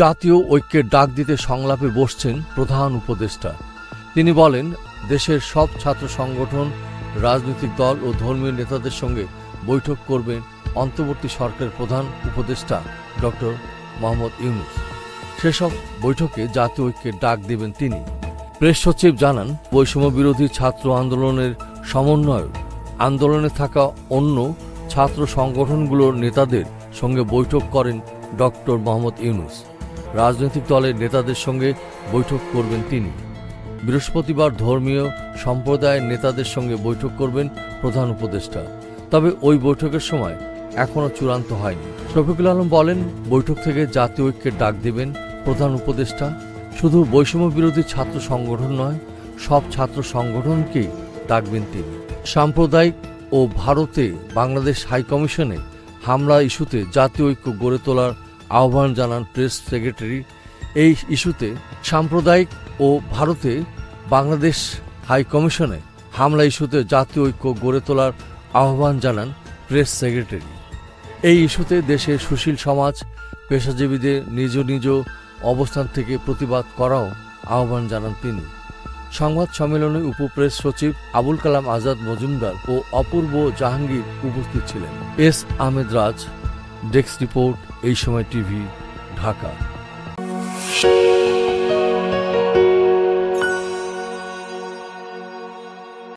জাতীয় ঐক্যের ডাক দিতে সংলাপে বসছেন প্রধান উপদেষ্টা। তিনি বলেন, দেশের সব ছাত্র সংগঠন, রাজনৈতিক দল ও ধর্মীয় নেতাদের সঙ্গে বৈঠক করবেন অন্তর্বর্তী সরকারের প্রধান উপদেষ্টা ডক্টর মোহাম্মদ ইউনূস। সেসব বৈঠকে জাতীয় ঐক্যের ডাক দেবেন তিনি। প্রেস সচিব জানান, বৈষম্য বিরোধী ছাত্র আন্দোলনের সমন্বয়ক, আন্দোলনে থাকা অন্য ছাত্র সংগঠনগুলোর নেতাদের সঙ্গে বৈঠক করেন ডক্টর মোহাম্মদ ইউনূস। রাজনৈতিক দলের নেতাদের সঙ্গে বৈঠক করবেন তিনি। বৃহস্পতিবার ধর্মীয় সম্প্রদায়ের নেতাদের সঙ্গে বৈঠক করবেন প্রধান উপদেষ্টা। তবে ওই বৈঠকের সময় এখনও চূড়ান্ত হয়নি। শফিকুল আলম বলেন, বৈঠক থেকে জাতীয় ঐক্যের ডাক দেবেন প্রধান উপদেষ্টা। শুধু বৈষম্য বিরোধী ছাত্র সংগঠন নয়, সব ছাত্র সংগঠনকেই ডাকবেন তিনি। সাম্প্রদায়িক ও ভারতে বাংলাদেশ হাইকমিশনে হামলা ইস্যুতে জাতীয় ঐক্য গড়ে তোলার আহ্বান জানান প্রেস সেক্রেটারি। এই ইস্যুতে সাম্প্রদায়িক ও ভারতে বাংলাদেশ হাইকমিশনে হামলা ইস্যুতে জাতীয় ঐক্য গড়ে তোলার আহ্বান জানান প্রেস সেক্রেটারি। এই ইস্যুতে দেশের সুশীল সমাজ, পেশাজীবীদের নিজ নিজ অবস্থান থেকে প্রতিবাদ করাও আহ্বান জানান তিনি। সংবাদ সম্মেলনে উপপ্রেস সচিব আবুল কালাম আজাদ মজুমদার ও অপূর্ব জাহাঙ্গীর উপস্থিত ছিলেন। এস আহমেদ রাজ, ডেস্ক রিপোর্ট, এই সময় টিভি, ঢাকা।